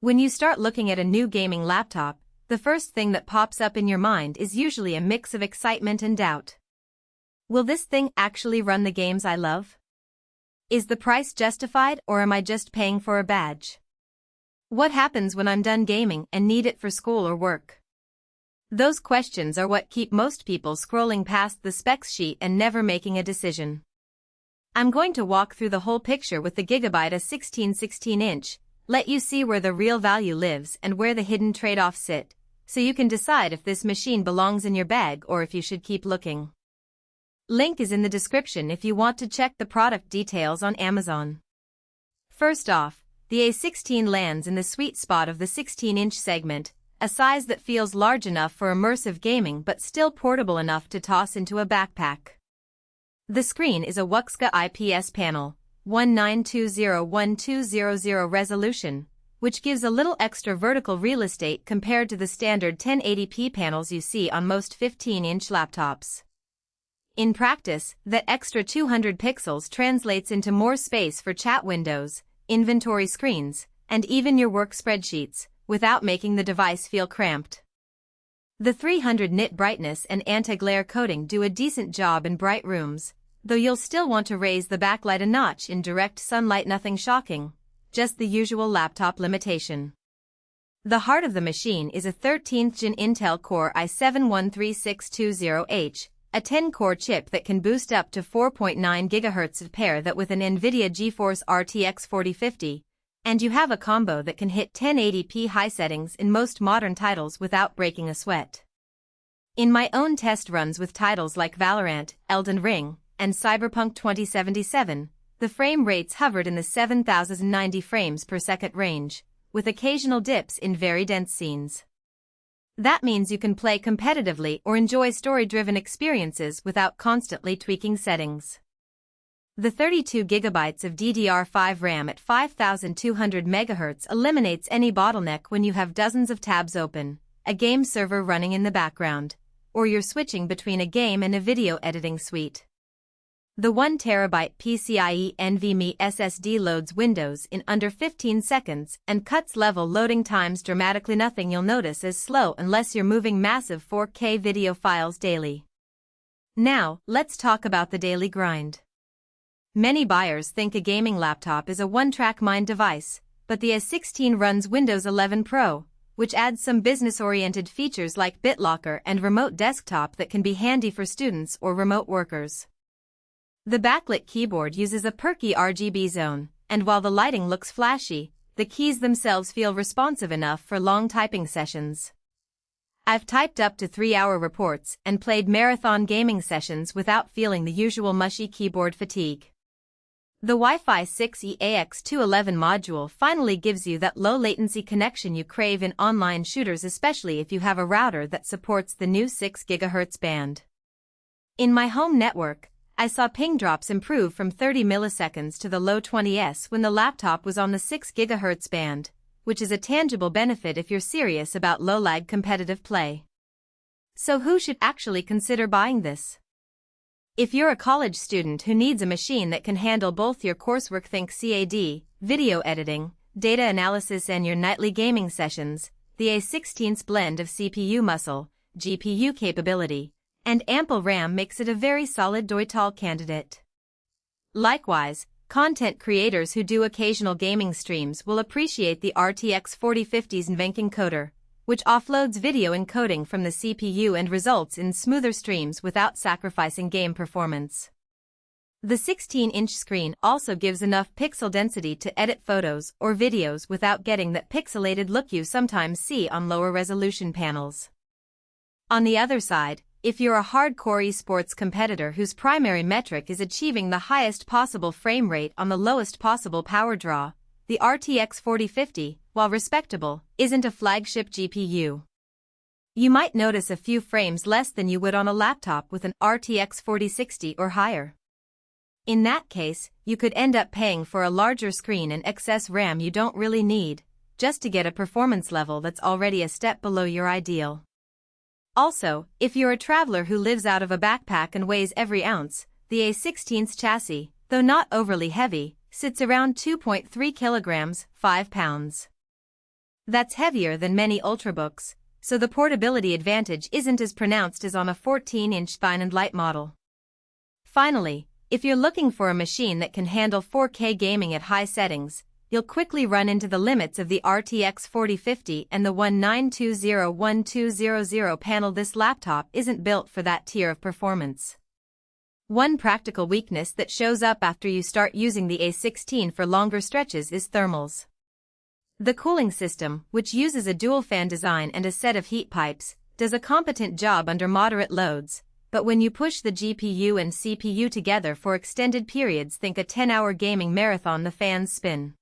When you start looking at a new gaming laptop, the first thing that pops up in your mind is usually a mix of excitement and doubt. Will this thing actually run the games I love? Is the price justified, or am I just paying for a badge? What happens when I'm done gaming and need it for school or work? Those questions are what keep most people scrolling past the specs sheet and never making a decision. I'm going to walk through the whole picture with the GIGABYTE A16 16-inch, let you see where the real value lives and where the hidden trade-offs sit, so you can decide if this machine belongs in your bag or if you should keep looking. Link is in the description if you want to check the product details on Amazon. First off, the A16 lands in the sweet spot of the 16-inch segment, a size that feels large enough for immersive gaming but still portable enough to toss into a backpack. The screen is a WUXGA IPS panel, 1920x1200 resolution, which gives a little extra vertical real estate compared to the standard 1080p panels you see on most 15-inch laptops. In practice, that extra 200 pixels translates into more space for chat windows, inventory screens, and even your work spreadsheets, without making the device feel cramped. The 300 nit brightness and anti-glare coating do a decent job in bright rooms, though you'll still want to raise the backlight a notch in direct sunlight. Nothing shocking, just the usual laptop limitation. The heart of the machine is a 13th Gen Intel Core i7-13620H, a 10-core chip that can boost up to 4.9 GHz. Pair that with an NVIDIA GeForce RTX 4050, and you have a combo that can hit 1080p high settings in most modern titles without breaking a sweat. In my own test runs with titles like Valorant, Elden Ring, and Cyberpunk 2077, the frame rates hovered in the 7090 frames per second range, with occasional dips in very dense scenes. That means you can play competitively or enjoy story-driven experiences without constantly tweaking settings. The 32 GB of DDR5 RAM at 5200 MHz eliminates any bottleneck when you have dozens of tabs open, a game server running in the background, or you're switching between a game and a video editing suite. The 1TB PCIe NVMe SSD loads Windows in under 15 seconds and cuts level loading times dramatically. Nothing you'll notice as slow unless you're moving massive 4K video files daily. Now, let's talk about the daily grind. Many buyers think a gaming laptop is a one-track mind device, but the A16 runs Windows 11 Pro, which adds some business-oriented features like BitLocker and remote desktop that can be handy for students or remote workers. The Backlit keyboard uses a perky RGB zone, and while the lighting looks flashy, the keys themselves feel responsive enough for long typing sessions. I've typed up to 3-hour reports and played marathon gaming sessions without feeling the usual mushy keyboard fatigue. The Wi-Fi 6E-AX211 module finally gives you that low-latency connection you crave in online shooters, especially if you have a router that supports the new 6 GHz band. In my home network, I saw ping drops improve from 30 milliseconds to the low 20s when the laptop was on the 6 GHz band, which is a tangible benefit if you're serious about low-lag competitive play. So who should actually consider buying this? If you're a college student who needs a machine that can handle both your coursework, think CAD, video editing, data analysis, and your nightly gaming sessions, the A16's blend of CPU muscle, GPU capability, and ample RAM makes it a very solid total candidate. Likewise, content creators who do occasional gaming streams will appreciate the RTX 4050's encoder, which offloads video encoding from the CPU and results in smoother streams without sacrificing game performance. The 16-inch screen also gives enough pixel density to edit photos or videos without getting that pixelated look you sometimes see on lower resolution panels. On the other side, if you're a hardcore esports competitor whose primary metric is achieving the highest possible frame rate on the lowest possible power draw, the RTX 4050, while respectable, isn't a flagship GPU. You might notice a few frames less than you would on a laptop with an RTX 4060 or higher. In that case, you could end up paying for a larger screen and excess RAM you don't really need, just to get a performance level that's already a step below your ideal. Also, if you're a traveler who lives out of a backpack and weighs every ounce, the A16's chassis, though not overly heavy, sits around 2.3 kilograms, 5 pounds. That's heavier than many ultrabooks, so the portability advantage isn't as pronounced as on a 14-inch thin and light model. Finally, if you're looking for a machine that can handle 4K gaming at high settings, you'll quickly run into the limits of the RTX 4050 and the 1920x1200 panel. This laptop isn't built for that tier of performance. One practical weakness that shows up after you start using the A16 for longer stretches is thermals. The cooling system, which uses a dual-fan design and a set of heat pipes, does a competent job under moderate loads, but when you push the GPU and CPU together for extended periods, think a 10-hour gaming marathon, the fans spin.